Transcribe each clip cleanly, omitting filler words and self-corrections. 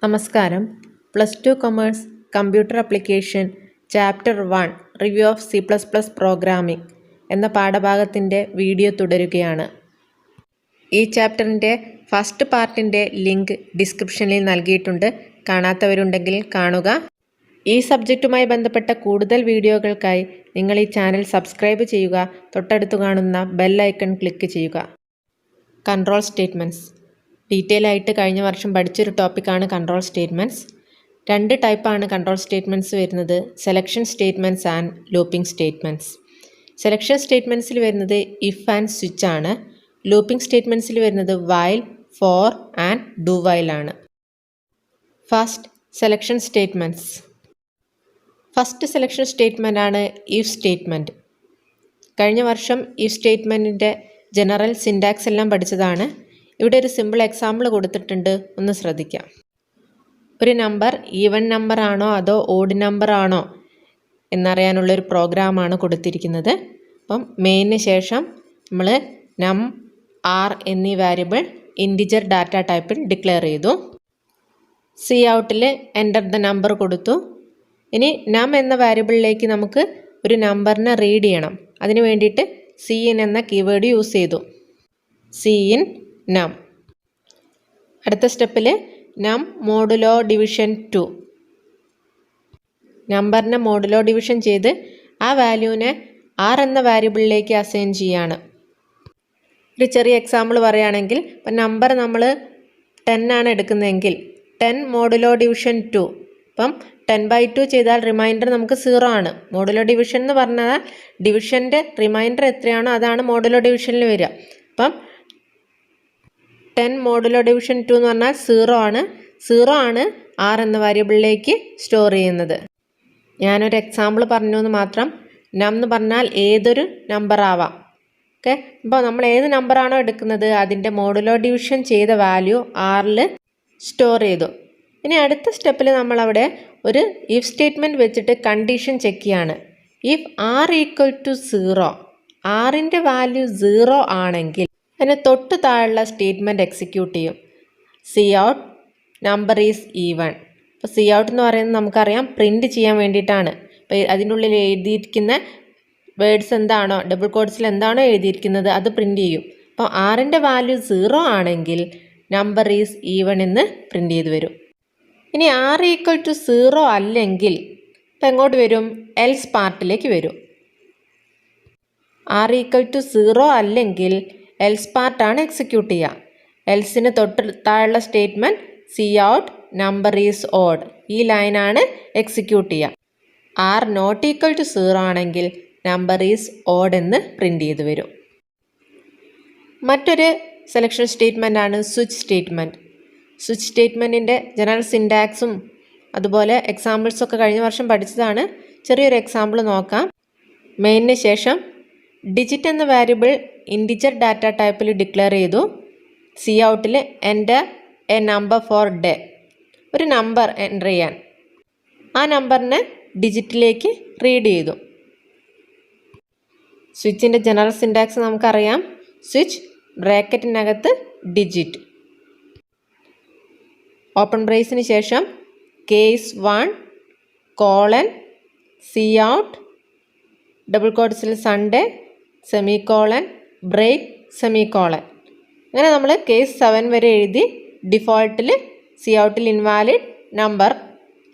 നമസ്കാരം. +2 commerce computer application chapter 1 review of C++ programming എന്ന പാഠഭാഗത്തിൻ്റെ video തുടരുകയാണ്. ഈ ചാപ്റ്ററിൻ്റെ ഫസ്റ്റ് പാർട്ടിൻ്റെ ലിങ്ക് ഡിസ്ക്രിപ്ഷനിൽ നൽകിയിട്ടുണ്ട്. കാണാത്തവരുണ്ടെങ്കിൽ കാണുക. ഈ സബ്ജക്റ്റുമായി ബന്ധപ്പെട്ട കൂടുതൽ വീഡിയോകൾക്കായി നിങ്ങൾ ഈ ചാനൽ സബ്സ്ക്രൈബ് ചെയ്യുക. തൊട്ടടുത്ത് കാണുന്ന ബെൽ ഐക്കൺ ക്ലിക്ക് ചെയ്യുക. കൺട്രോൾ സ്റ്റേറ്റ്മെൻറ്റ്സ് ഡീറ്റെയിൽ ആയിട്ട് കഴിഞ്ഞ വർഷം പഠിച്ചൊരു ടോപ്പിക്കാണ് കൺട്രോൾ സ്റ്റേറ്റ്മെൻറ്റ്സ്. 2 ടൈപ്പാണ് കൺട്രോൾ സ്റ്റേറ്റ്മെൻറ്റ്സ് വരുന്നത്: selection statements and looping statements. Selection സ്റ്റേറ്റ്മെൻറ്റ്സിൽ വരുന്നത് ഇഫ് ആൻഡ് സ്വിച്ച് ആണ്. ലൂപ്പിംഗ് സ്റ്റേറ്റ്മെൻറ്റ്സിൽ വരുന്നത് while, for and do while ആണ്. First selection statements. First selection statement ആണ് ഇഫ് സ്റ്റേറ്റ്മെൻറ്റ്. കഴിഞ്ഞ വർഷം ഇഫ് സ്റ്റേറ്റ്മെൻറ്റിൻ്റെ ജനറൽ സിൻറ്റാക്സ് എല്ലാം പഠിച്ചതാണ്. ഇവിടെ ഒരു സിമ്പിൾ എക്സാമ്പിൾ കൊടുത്തിട്ടുണ്ട്, ഒന്ന് ശ്രദ്ധിക്കാം. ഒരു നമ്പർ ഈവൻ നമ്പർ ആണോ അതോ ഓഡ് നമ്പർ ആണോ എന്നറിയാനുള്ളൊരു പ്രോഗ്രാമാണ് കൊടുത്തിരിക്കുന്നത്. അപ്പം മെയിനിന് ശേഷം നമ്മൾ നം, ആർ എന്നീ വാരിയബിൾ ഇൻറ്റിജർ ഡാറ്റ ടൈപ്പിൽ ഡിക്ലെയർ ചെയ്തു. സി ഔട്ടിൽ എൻ്റർ ദ നമ്പർ കൊടുത്തു. ഇനി നം എന്ന വാരിയബിളിലേക്ക് നമുക്ക് ഒരു നമ്പറിനെ റീഡ് ചെയ്യണം. അതിന് വേണ്ടിയിട്ട് സി ഇൻ എന്ന കീവേഡ് യൂസ് ചെയ്തു. സി ഇൻ നം. അടുത്ത സ്റ്റെപ്പിൽ നം മോഡുലോ ഡിവിഷൻ 2, നമ്പറിനെ മോഡുലോ ഡിവിഷൻ ചെയ്ത് ആ വാല്യൂവിനെ ആർ എന്ന വാരിയബിളിലേക്ക് അസൈൻ ചെയ്യാണ്. ഒരു ചെറിയ എക്സാമ്പിൾ പറയുകയാണെങ്കിൽ, ഇപ്പം നമ്പർ നമ്മൾ 10 ആണ് എടുക്കുന്നതെങ്കിൽ 10 മോഡുലോ ഡിവിഷൻ 2, ഇപ്പം 10/2 ചെയ്താൽ റിമൈൻഡർ നമുക്ക് 0 ആണ്. മോഡുലോ ഡിവിഷൻ എന്ന് പറഞ്ഞാൽ ഡിവിഷൻ്റെ റിമൈൻഡർ എത്രയാണോ അതാണ് മോഡുലോ ഡിവിഷനിൽ വരിക. അപ്പം 10 മോഡുലോ ഡിവിഷൻ 2 എന്ന് പറഞ്ഞാൽ 0 ആണ്. 0 ആണ് ആർ എന്ന വാരിയബിളിലേക്ക് സ്റ്റോർ ചെയ്യുന്നത്. ഞാനൊരു എക്സാമ്പിൾ പറഞ്ഞു എന്ന് മാത്രം. നം എന്ന് പറഞ്ഞാൽ ഏതൊരു നമ്പർ ആവാം. ഓക്കെ, ഇപ്പോൾ നമ്മൾ ഏത് നമ്പറാണോ എടുക്കുന്നത് അതിൻ്റെ മോഡുലോ ഡിവിഷൻ ചെയ്ത വാല്യൂ ആറിൽ സ്റ്റോർ ചെയ്തു. ഇനി അടുത്ത സ്റ്റെപ്പിൽ നമ്മളവിടെ ഒരു ഇഫ് സ്റ്റേറ്റ്മെൻറ്റ് വെച്ചിട്ട് കണ്ടീഷൻ ചെക്ക് ചെയ്യാണ്. ഇഫ് ആർ ഈക്വൽ ടു 0, ആറിൻ്റെ വാല്യൂ 0 ആണെങ്കിൽ അതിന് തൊട്ട് താഴെയുള്ള സ്റ്റേറ്റ്മെൻറ്റ് എക്സിക്യൂട്ട് ചെയ്യും. C out number is even. ഇപ്പോൾ സി ഔട്ട് എന്ന് പറയുന്നത് നമുക്കറിയാം പ്രിൻറ്റ് ചെയ്യാൻ വേണ്ടിയിട്ടാണ്. അപ്പോൾ അതിൻ്റെ ഉള്ളിൽ എഴുതിയിരിക്കുന്ന വേർഡ്സ് എന്താണോ, ഡബിൾ കോഡ്സിൽ എന്താണോ എഴുതിയിരിക്കുന്നത് അത് പ്രിൻറ്റ് ചെയ്യും. അപ്പോൾ ആറിൻ്റെ വാല്യൂ 0 ആണെങ്കിൽ നമ്പർ ഈസ് ഈവൺ എന്ന് പ്രിൻറ്റ് ചെയ്ത് വരും. ഇനി ആർ ഈക്വൽ ടു 0 അല്ലെങ്കിൽ ഇപ്പം എങ്ങോട്ട് വരും? എൽസ് പാർട്ടിലേക്ക് വരും. ആർ ഈക്വൽ ടു 0 അല്ലെങ്കിൽ എൽസ് പാർട്ടാണ് എക്സിക്യൂട്ട് ചെയ്യുക. എൽസിന് തൊട്ട് താഴെയുള്ള statement C out number is odd, ഈ ലൈനാണ് എക്സിക്യൂട്ട് ചെയ്യുക. ആർ നോട്ട് ഈക്വൽ ടു 0 ആണെങ്കിൽ നമ്പർ ഈസ് ഓഡ് എന്ന് പ്രിൻറ്റ് ചെയ്ത് വരും. മറ്റൊരു സെലക്ഷൻ സ്റ്റേറ്റ്മെൻ്റ് ആണ് സ്വിച്ച് സ്റ്റേറ്റ്മെൻറ്റ്. സ്വിച്ച് സ്റ്റേറ്റ്മെൻറ്റിൻ്റെ ജനറൽ സിൻറ്റാക്സും അതുപോലെ എക്സാമ്പിൾസൊക്കെ കഴിഞ്ഞ വർഷം പഠിച്ചതാണ്. ചെറിയൊരു എക്സാമ്പിൾ നോക്കാം. മെയിനിന് ശേഷം ഡിജിറ്റ് എന്ന വാരിയബിൾ ഇൻറ്റിജർ ഡാറ്റ ടൈപ്പിൽ ഡിക്ലെയർ ചെയ്തു. സി ഔട്ടിൽ enter a number for day, ഒരു നമ്പർ എൻ്റർ ചെയ്യാൻ. ആ നമ്പറിനെ ഡിജിറ്റിലേക്ക് റീഡ് ചെയ്തു. സ്വിച്ചിൻ്റെ ജനറൽ സിൻറ്റാക്സ് നമുക്കറിയാം. സ്വിച്ച് ബ്രാക്കറ്റിനകത്ത് ഡിജിറ്റ്, ഓപ്പൺ ബ്രേസിന് ശേഷം case 1 colon C out double കോഡ്സിൽ Sunday semicolon break semicolon. അങ്ങനെ നമ്മൾ കേസ് 7 വരെ എഴുതി. ഡിഫോൾട്ടിൽ സി ഔട്ടിൽ invalid number,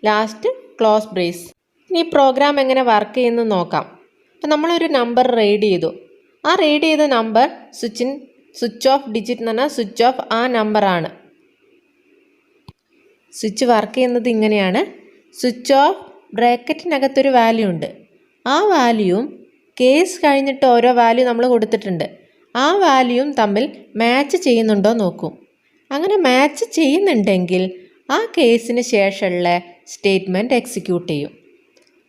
last close brace. ഇനി ഈ പ്രോഗ്രാം എങ്ങനെ വർക്ക് ചെയ്യുന്നു നോക്കാം. അപ്പം നമ്മളൊരു നമ്പർ റീഡ് ചെയ്തു. ആ റീഡ് ചെയ്ത നമ്പർ സ്വിച്ച് ഓഫ് ഡിജിറ്റ് എന്ന് പറഞ്ഞാൽ സ്വിച്ച് ഓഫ് ആ നമ്പറാണ്. സ്വിച്ച് വർക്ക് ചെയ്യുന്നത് ഇങ്ങനെയാണ്. സ്വിച്ച് ഓഫ് ബ്രാക്കറ്റിനകത്തൊരു വാല്യൂ ഉണ്ട്. ആ വാല്യൂവും കേസ് കഴിഞ്ഞിട്ട് ഓരോ വാല്യൂ നമ്മൾ കൊടുത്തിട്ടുണ്ട്. ആ വാല്യൂവും തമ്മിൽ മാച്ച് ചെയ്യുന്നുണ്ടോ നോക്കും. അങ്ങനെ മാച്ച് ചെയ്യുന്നുണ്ടെങ്കിൽ ആ കേസിന് ശേഷമുള്ള സ്റ്റേറ്റ്മെൻറ്റ് എക്സിക്യൂട്ട് ചെയ്യും.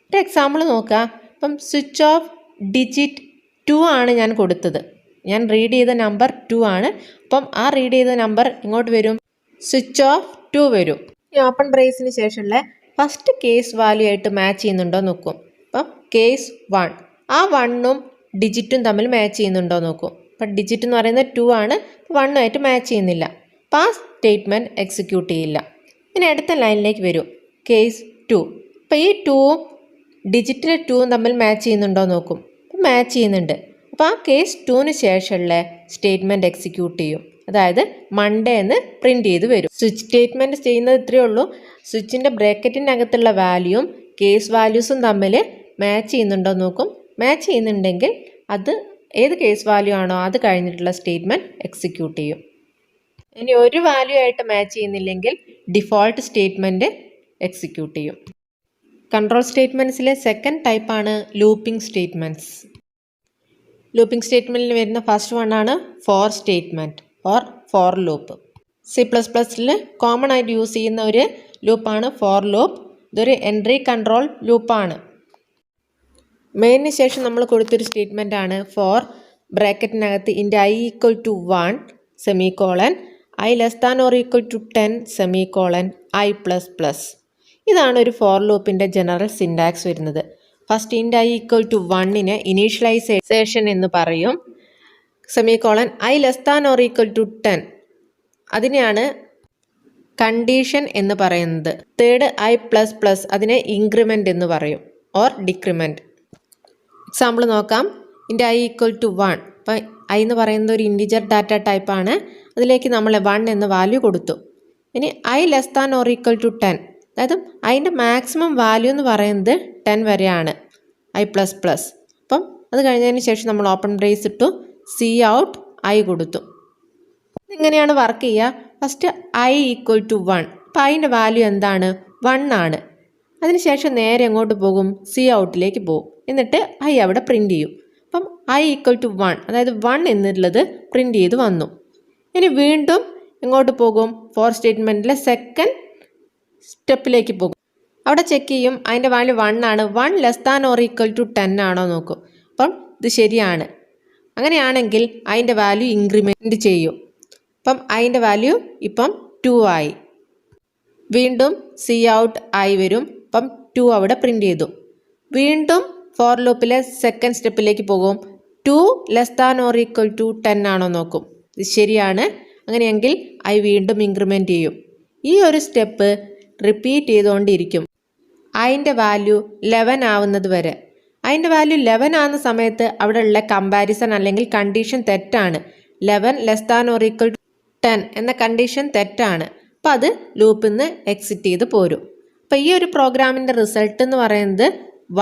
ഒരു എക്സാമ്പിൾ നോക്കുക. ഇപ്പം സ്വിച്ച് ഓഫ് ഡിജിറ്റ് 2 ആണ് ഞാൻ കൊടുത്തത്. ഞാൻ റീഡ് ചെയ്ത നമ്പർ 2 ആണ്. അപ്പം ആ റീഡ് ചെയ്ത നമ്പർ ഇങ്ങോട്ട് വരും, സ്വിച്ച് ഓഫ് 2 വരും. ഈ ഓപ്പൺ ബ്രേസിന് ശേഷമുള്ള ഫസ്റ്റ് കേസ് വാല്യൂ ആയിട്ട് മാച്ച് ചെയ്യുന്നുണ്ടോ നോക്കും. അപ്പം കേസ് 1, ആ 1ഉം ഡിജിറ്റും തമ്മിൽ മാച്ച് ചെയ്യുന്നുണ്ടോ നോക്കും. അപ്പം ഡിജിറ്റ് എന്ന് പറയുന്നത് 2 ആണ്, 1 ആയിട്ട് മാച്ച് ചെയ്യുന്നില്ല. അപ്പോൾ ആ സ്റ്റേറ്റ്മെൻറ്റ് എക്സിക്യൂട്ട് ചെയ്യില്ല. ഇനി അടുത്ത ലൈനിലേക്ക് വരും കേസ് 2. അപ്പോൾ ഈ 2ഉം ഡിജിറ്റിൽ 2ഉം തമ്മിൽ മാച്ച് ചെയ്യുന്നുണ്ടോ നോക്കും. മാച്ച് ചെയ്യുന്നുണ്ട്. അപ്പോൾ ആ കേസ് 2ന് ശേഷമുള്ള സ്റ്റേറ്റ്മെൻറ്റ് എക്സിക്യൂട്ട് ചെയ്യും. അതായത് മൺഡേ എന്ന് പ്രിൻറ്റ് ചെയ്ത് വരും. സ്വിച്ച് സ്റ്റേറ്റ്മെൻറ്റ് ചെയ്യുന്നത് ഇത്രയേ ഉള്ളൂ. സ്വിച്ചിൻ്റെ ബ്രാക്കറ്റിനകത്തുള്ള വാല്യൂയും കേസ് വാല്യൂസും തമ്മിൽ മാച്ച് ചെയ്യുന്നുണ്ടോ നോക്കും. മാച്ച് ചെയ്യുന്നുണ്ടെങ്കിൽ അത് ഏത് കേസ് വാല്യൂ ആണോ അത് കഴിഞ്ഞിട്ടുള്ള സ്റ്റേറ്റ്മെൻറ്റ് എക്സിക്യൂട്ട് ചെയ്യും. ഇനി ഒരു വാല്യൂ ആയിട്ട് മാച്ച് ചെയ്യുന്നില്ലെങ്കിൽ ഡിഫോൾട്ട് സ്റ്റേറ്റ്മെൻറ്റ് എക്സിക്യൂട്ട് ചെയ്യും. കൺട്രോൾ സ്റ്റേറ്റ്മെൻറ്റ്സിലെ സെക്കൻഡ് ടൈപ്പാണ് ലൂപ്പിംഗ് സ്റ്റേറ്റ്മെൻറ്റ്സ്. ലൂപ്പിംഗ് സ്റ്റേറ്റ്മെൻറ്റിൽ വരുന്ന ഫസ്റ്റ് വണ്ണാണ് for statement or for loop. C++ൽ കോമൺ ആയിട്ട് യൂസ് ചെയ്യുന്ന ഒരു ലൂപ്പാണ് ഫോർ ലൂപ്പ്. ഇതൊരു എൻട്രി കൺട്രോൾ ലൂപ്പാണ്. മെയിനിന് ശേഷം നമ്മൾ കൊടുത്തൊരു സ്റ്റേറ്റ്മെൻ്റ് ആണ് ഫോർ ബ്രാക്കറ്റിനകത്ത് int i = 1 semicolon i <= 10 semicolon i++. ഇതാണ് ഒരു ഫോർ ലൂപ്പിൻ്റെ ജനറൽ സിൻടാക്സ് വരുന്നത്. ഫസ്റ്റ് ഇൻറ്റ് i = 1നെ ഇനീഷ്യലൈസേഷൻ എന്ന് പറയും. സെമിക്കോളൻ i <= 10 അതിനെയാണ് കണ്ടീഷൻ എന്ന് പറയുന്നത്. തേർഡ് i++ അതിനെ ഇൻക്രിമെൻ്റ് എന്ന് പറയും ഓർ ഡിക്രിമെൻ്റ്. എക്സാമ്പിൾ നോക്കാം. ഇൻറ്റ് i = 1. അപ്പം i എന്ന് പറയുന്നത് ഒരു ഇൻറ്റിജർ ഡാറ്റ ടൈപ്പാണ്. അതിലേക്ക് നമ്മൾ 1 എന്ന വാല്യൂ കൊടുത്തു. ഇനി i <= 10 അതായത് അതിൻ്റെ മാക്സിമം വാല്യൂ എന്ന് പറയുന്നത് 10 വരെയാണ് i++. അപ്പം അത് കഴിഞ്ഞതിന് ശേഷം നമ്മൾ ഓപ്പൺ ബ്രേസ് ഇട്ടു cout i കൊടുത്തു. ഇങ്ങനെയാണ് വർക്ക് ചെയ്യുക. First i = 1. അപ്പം അതിൻ്റെ വാല്യൂ എന്താണ്? 1 ആണ്. അതിനുശേഷം നേരെ എങ്ങോട്ട് പോകും? coutലേക്ക് പോകും. എന്നിട്ട് i അവിടെ പ്രിൻറ്റ് ചെയ്യും. അപ്പം i = 1 അതായത് 1 എന്നുള്ളത് പ്രിൻറ്റ് ചെയ്ത് വന്നു. ഇനി വീണ്ടും എങ്ങോട്ട് പോകും? ഫോർ സ്റ്റേറ്റ്മെൻറ്റിലെ സെക്കൻഡ് സ്റ്റെപ്പിലേക്ക് പോകും. അവിടെ ചെക്ക് ചെയ്യും അതിൻ്റെ വാല്യൂ 1 ആണ്. 1 <= 10 ആണോ നോക്കും. അപ്പം ഇത് ശരിയാണ്. അങ്ങനെയാണെങ്കിൽ അതിൻ്റെ വാല്യൂ ഇൻക്രിമെൻറ്റ് ചെയ്യും. അപ്പം അതിൻ്റെ വാല്യൂ ഇപ്പം 2 ആയി. വീണ്ടും cout i വരും. അപ്പം 2 അവിടെ പ്രിൻറ്റ് ചെയ്തു. വീണ്ടും ഫോർ ലൂപ്പിലെ സെക്കൻഡ് സ്റ്റെപ്പിലേക്ക് പോകും. 2 <= 10 ആണോ നോക്കും. ഇത് ശരിയാണ്. അങ്ങനെയെങ്കിൽ i വീണ്ടും ഇൻക്രിമെൻറ്റ് ചെയ്യും. ഈ ഒരു സ്റ്റെപ്പ് റിപ്പീറ്റ് ചെയ്തുകൊണ്ടിരിക്കും അതിൻ്റെ വാല്യൂ 11 ആവുന്നത് വരെ. അതിൻ്റെ വാല്യൂ 11 ആവുന്ന സമയത്ത് അവിടെ ഉള്ള കമ്പാരിസൺ അല്ലെങ്കിൽ കണ്ടീഷൻ തെറ്റാണ്. 11 <= 10 എന്ന കണ്ടീഷൻ തെറ്റാണ്. അപ്പോൾ അത് ലൂപ്പിൽ നിന്ന് എക്സിറ്റ് ചെയ്ത് പോരും. അപ്പോൾ ഈ ഒരു പ്രോഗ്രാമിൻ്റെ റിസൾട്ട് എന്ന് പറയുന്നത്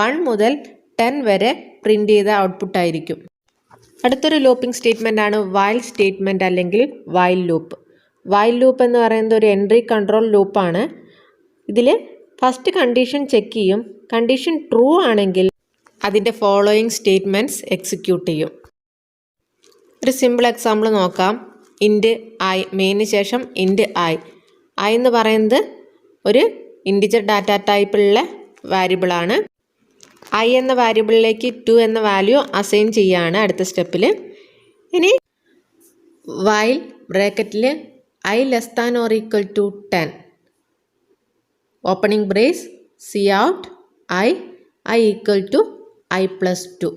1 മുതൽ 10 വരെ പ്രിൻ്റ് ചെയ്ത ഔട്ട്പുട്ടായിരിക്കും. അടുത്തൊരു ലൂപ്പിംഗ് സ്റ്റേറ്റ്മെൻ്റ് ആണ് വൈൽ സ്റ്റേറ്റ്മെൻറ്റ് അല്ലെങ്കിൽ വൈൽ ലൂപ്പ്. വൈൽ ലൂപ്പ് എന്ന് പറയുന്നത് ഒരു എൻട്രി കൺട്രോൾ ലൂപ്പാണ്. ഇതിൽ ഫസ്റ്റ് കണ്ടീഷൻ ചെക്ക് ചെയ്യും. കണ്ടീഷൻ ട്രൂ ആണെങ്കിൽ അതിൻ്റെ ഫോളോയിങ് സ്റ്റേറ്റ്മെൻറ്റ്സ് എക്സിക്യൂട്ട് ചെയ്യും. ഒരു സിമ്പിൾ എക്സാമ്പിൾ നോക്കാം. ഇൻറ്റ് i മെയിന് ശേഷം ഇൻറ്റ് i. i എന്ന് പറയുന്നത് ഒരു ഇൻറ്റിജർ ഡാറ്റ ടൈപ്പിലുള്ള വാരിയബിളാണ്. i എന്ന വാരിയബിളിലേക്ക് 2 എന്ന വാല്യൂ അസൈൻ ചെയ്യുകയാണ് അടുത്ത സ്റ്റെപ്പിൽ. ഇനി വൈൽ ബ്രാക്കറ്റിൽ i <= 10 opening brace cout i = i+2.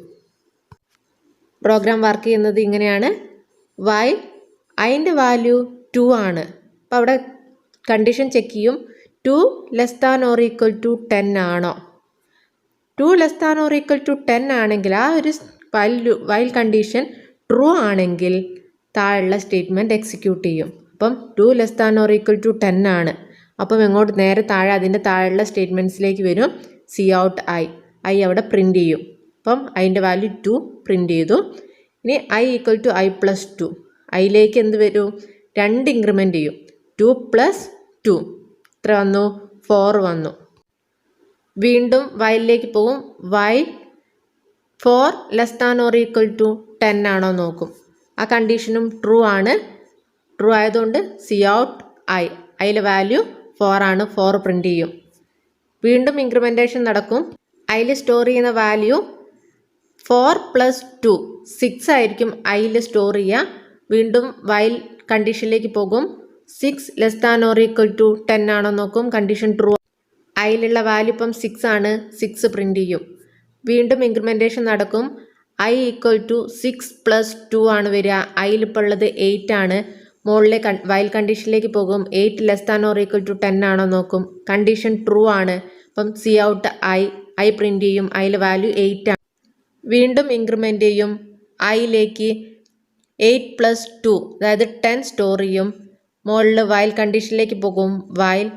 Program work ചെയ്യുന്നത് ഇങ്ങനെയാണ്. വൈൽ അതിൻ്റെ വാല്യൂ 2 ആണ്. അപ്പോൾ അവിടെ കണ്ടീഷൻ ചെക്ക് ചെയ്യും. 2 <= 10 ആണോ? 2 <= 10 ആണെങ്കിൽ ആ ഒരു വൈൽ കണ്ടീഷൻ ട്രൂ ആണെങ്കിൽ താഴെയുള്ള സ്റ്റേറ്റ്മെൻറ്റ് എക്സിക്യൂട്ട് ചെയ്യും. അപ്പം 2 <= 10 ആണ്. അപ്പം എങ്ങോട്ട് നേരെ താഴെ അതിൻ്റെ താഴെയുള്ള സ്റ്റേറ്റ്മെൻറ്റ്സിലേക്ക് വരും. cout i അവിടെ പ്രിൻറ്റ് ചെയ്യും. അപ്പം അതിൻ്റെ വാല്യൂ 2 പ്രിൻറ്റ് ചെയ്തു. ഇനി i = i+2. അതിലേക്ക് എന്ത് വരും? 2 ഇൻക്രിമെൻറ്റ് ചെയ്യും. 2 + 2 എത്ര വന്നു? 4 വന്നു. വീണ്ടും വൈലിലേക്ക് പോകും. വൈൽ 4 <= 10 ആണോ നോക്കും. ആ കണ്ടീഷനും ട്രൂ ആണ്. ട്രൂ ആയതുകൊണ്ട് cout i അതിലെ വാല്യൂ 4 ആണ്. 4 പ്രിൻറ്റ് ചെയ്യും. വീണ്ടും ഇൻക്രിമെൻറ്റേഷൻ നടക്കും. അതിൽ സ്റ്റോർ ചെയ്യുന്ന വാല്യൂ 4 + 2 6 ആയിരിക്കും അതിൽ സ്റ്റോർ ചെയ്യുക. വീണ്ടും വൈൽ കണ്ടീഷനിലേക്ക് പോകും. 6 <= 10 ആണോ നോക്കും. Condition true. അതിലുള്ള വാല്യൂ ഇപ്പം 6 ആണ്. 6 പ്രിൻറ്റ് ചെയ്യും. വീണ്ടും ഇൻക്രിമെൻറ്റേഷൻ നടക്കും. i = 6 + 2 ആണ് വരിക. അതിലിപ്പോൾ ഉള്ളത് 8 ആണ്. മുകളിലെ വൈൽ കണ്ടീഷനിലേക്ക് പോകും. 8 ≤ 10 ആണോ നോക്കും. കണ്ടീഷൻ ട്രൂ ആണ്. അപ്പം സി ഔട്ട് ഐ പ്രിന്റ് ചെയ്യും. അതിൽ വാല്യൂ 8 ആണ്. വീണ്ടും ഇൻക്രിമെൻ്റ് ചെയ്യും. ഐയിലേക്ക് 8 + 2 അതായത് 10 സ്റ്റോർ ചെയ്യും. മുകളിൽ വൈൽ കണ്ടീഷനിലേക്ക് പോകും. വൈൽ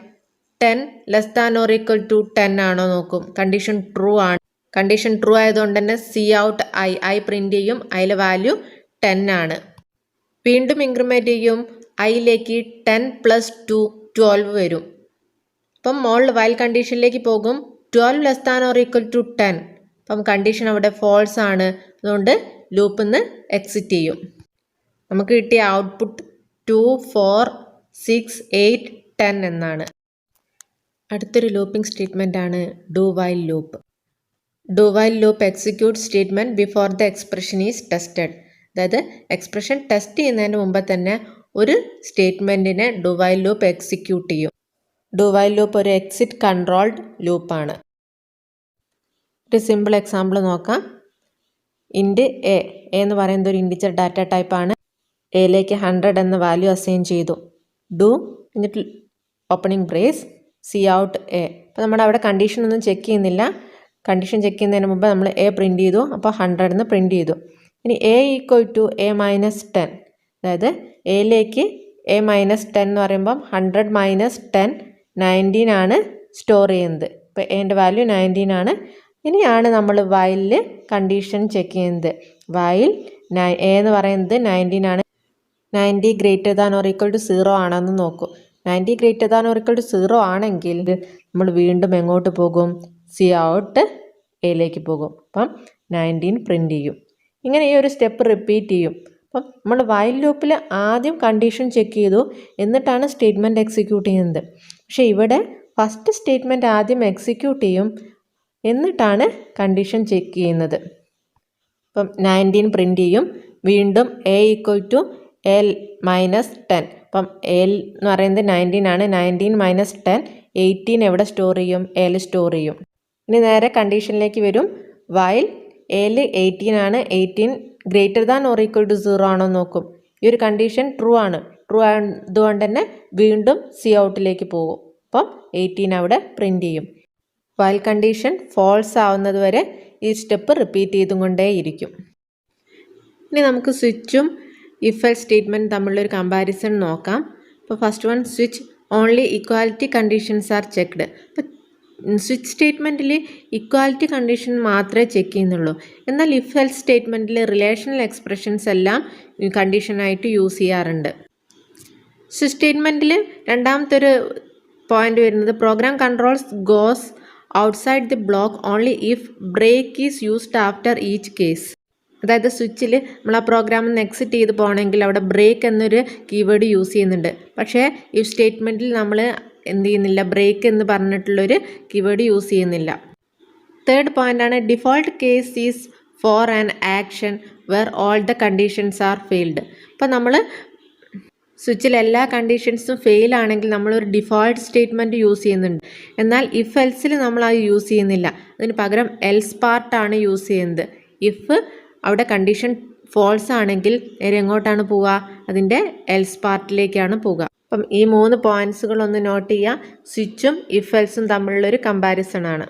10 ≤ 10 ആണോ നോക്കും. കണ്ടീഷൻ ട്രൂ ആണ്. കണ്ടീഷൻ ട്രൂ ആയതുകൊണ്ട് തന്നെ സി ഔട്ട് ഐ പ്രിന്റ് ചെയ്യും. അതിൽ വാല്യൂ 10 ആണ്. വീണ്ടും ഇൻക്രിമെൻ്റ് ചെയ്യും. ഐയിലേക്ക് 10 + 2 12 വരും. അപ്പം മുകളിൽ വൈൽ കണ്ടീഷനിലേക്ക് പോകും. 12 ≤ 10. അപ്പം കണ്ടീഷൻ അവിടെ ഫോൾസ് ആണ്. അതുകൊണ്ട് ലൂപ്പിൽ നിന്ന് എക്സിറ്റ് ചെയ്യും. നമുക്ക് കിട്ടിയ ഔട്ട്പുട്ട് 2 4 6 8 10 എന്നാണ്. അടുത്തൊരു ലൂപ്പിംഗ് സ്റ്റേറ്റ്മെൻ്റ് ആണ് do while loop. Do while loop execute statement before the expression is tested. അതായത് എക്സ്പ്രഷൻ ടെസ്റ്റ് ചെയ്യുന്നതിന് മുമ്പ് തന്നെ ഒരു സ്റ്റേറ്റ്മെൻറ്റിനെ ഡു വൈൽ ലൂപ്പ് എക്സിക്യൂട്ട് ചെയ്യും. ഡു വൈൽ ലൂപ്പ് ഒരു എക്സിറ്റ് കൺട്രോൾഡ് ലൂപ്പാണ്. ഒരു സിമ്പിൾ എക്സാമ്പിൾ നോക്കാം. ഇൻറ്റ് എ എന്ന് പറയുന്നത് ഒരു ഇൻറ്റിജർ ഡാറ്റ ടൈപ്പാണ്. എയിലേക്ക് 100 എന്ന വാല്യൂ അസൈൻ ചെയ്തു. ഡു എന്നിട്ട് opening brace C out A. അപ്പോൾ നമ്മുടെ അവിടെ കണ്ടീഷൻ ഒന്നും ചെക്ക് ചെയ്യുന്നില്ല. കണ്ടീഷൻ ചെക്ക് ചെയ്യുന്നതിന് മുമ്പ് നമ്മൾ എ പ്രിൻറ്റ് ചെയ്തു. അപ്പോൾ 100 എന്ന് പ്രിൻറ്റ് ചെയ്തു. ഇനി എ = a - 10. അതായത് എയിലേക്ക് a - 10 എന്ന് പറയുമ്പം 100 - 10 19 ആണ് സ്റ്റോർ ചെയ്യുന്നത്. ഇപ്പോൾ എൻ്റെ വാല്യൂ 19 ആണ്. ഇനിയാണ് നമ്മൾ വൈലിൽ കണ്ടീഷൻ ചെക്ക് ചെയ്യുന്നത്. വൈൽ എ എന്ന് പറയുന്നത് 19 ആണ്. 90 > 0 ആണെന്ന് നോക്കൂ. 90 > 0 ആണെങ്കിൽ നമ്മൾ വീണ്ടും എങ്ങോട്ട് പോകും. സി ഔട്ട് എയിലേക്ക് പോകും. അപ്പം 19 പ്രിൻറ്റ് ചെയ്യും. ഇങ്ങനെ ഈ ഒരു സ്റ്റെപ്പ് റിപ്പീറ്റ് ചെയ്യും. അപ്പം നമ്മൾ വൈൽ ലൂപ്പിൽ ആദ്യം കണ്ടീഷൻ ചെക്ക് ചെയ്തു, എന്നിട്ടാണ് സ്റ്റേറ്റ്മെൻറ്റ് എക്സിക്യൂട്ട് ചെയ്യുന്നത്. പക്ഷേ ഇവിടെ ഫസ്റ്റ് സ്റ്റേറ്റ്മെൻറ്റ് ആദ്യം എക്സിക്യൂട്ട് ചെയ്യും, എന്നിട്ടാണ് കണ്ടീഷൻ ചെക്ക് ചെയ്യുന്നത്. അപ്പം 19 പ്രിൻറ്റ് ചെയ്യും. വീണ്ടും a = l - 10. അപ്പം l എന്ന് പറയുന്നത് 19 ആണ്. 19 - 10 18 എവിടെ സ്റ്റോർ ചെയ്യും. എൽ സ്റ്റോർ ചെയ്യും. ഇനി നേരെ കണ്ടീഷനിലേക്ക് വരും. വൈൽ എൽ 18 ആണ്. 18 > 0 ആണോ നോക്കും. ഈ ഒരു കണ്ടീഷൻ ട്രൂ ആണ്. ട്രൂ ആയതുകൊണ്ട് തന്നെ വീണ്ടും സി ഔട്ടിലേക്ക് പോകും. അപ്പം 18 അവിടെ പ്രിൻറ്റ് ചെയ്യും. വൈൽ കണ്ടീഷൻ ഫോൾസ് ആവുന്നത് വരെ ഈ സ്റ്റെപ്പ് റിപ്പീറ്റ് ചെയ്തുകൊണ്ടേയിരിക്കും. ഇനി നമുക്ക് സ്വിച്ചും ഇഫ് എൽസ് സ്റ്റേറ്റ്മെൻറ്റ് തമ്മിലൊരു കമ്പാരിസൺ നോക്കാം. അപ്പോൾ first one, switch only equality conditions R checked. അപ്പോൾ സ്വിച്ച് സ്റ്റേറ്റ്മെൻറ്റിൽ ഇക്വാലിറ്റി കണ്ടീഷൻ മാത്രമേ ചെക്ക് ചെയ്യുന്നുള്ളൂ. എന്നാൽ ഇഫ് എൽസ് സ്റ്റേറ്റ്മെൻറ്റിൽ റിലേഷണൽ എക്സ്പ്രഷൻസ് എല്ലാം കണ്ടീഷനായിട്ട് യൂസ് ചെയ്യാറുണ്ട്. സ്വിച്ച് സ്റ്റേറ്റ്മെൻറ്റിൽ രണ്ടാമത്തെ ഒരു പോയിന്റ് വരുന്നത് program controls goes outside the block only if break is used after each case. അതായത് സ്വിച്ചിൽ നമ്മൾ ആ പ്രോഗ്രാമിൽ നിന്ന് എക്സിറ്റ് ചെയ്ത് പോകണമെങ്കിൽ അവിടെ ബ്രേക്ക് എന്നൊരു കീവേഡ് യൂസ് ചെയ്യുന്നുണ്ട്. പക്ഷേ ഈ സ്റ്റേറ്റ്മെൻറ്റിൽ നമ്മൾ എന്ത് ചെയ്യുന്നില്ല, ബ്രേക്ക് എന്ന് പറഞ്ഞിട്ടുള്ളൊരു കീവേഡ് യൂസ് ചെയ്യുന്നില്ല. തേർഡ് പോയിൻ്റാണ് default case is for an action where all the conditions are failed. അപ്പോൾ നമ്മൾ സ്വിച്ചിൽ എല്ലാ കണ്ടീഷൻസും ഫെയിൽ ആണെങ്കിൽ നമ്മളൊരു ഡിഫോൾട്ട് സ്റ്റേറ്റ്മെൻറ്റ് യൂസ് ചെയ്യുന്നുണ്ട്. എന്നാൽ ഇഫ് എൽസിൽ നമ്മൾ അത് യൂസ് ചെയ്യുന്നില്ല. അതിന് പകരം എൽസ് പാർട്ടാണ് യൂസ് ചെയ്യുന്നത്. ഇഫ് അവിടെ കണ്ടീഷൻ ഫോൾസ് ആണെങ്കിൽ നേരെ എങ്ങോട്ടാണ് പോവുക, അതിൻ്റെ എൽസ് പാർട്ടിലേക്കാണ് പോവുക. അപ്പം ഈ 3 പോയിൻറ്റ്സുകളൊന്ന് നോട്ട് ചെയ്യുക. സ്വിച്ചും ഇഫ് എൽസും തമ്മിലുള്ളൊരു കമ്പാരിസൺ ആണ്.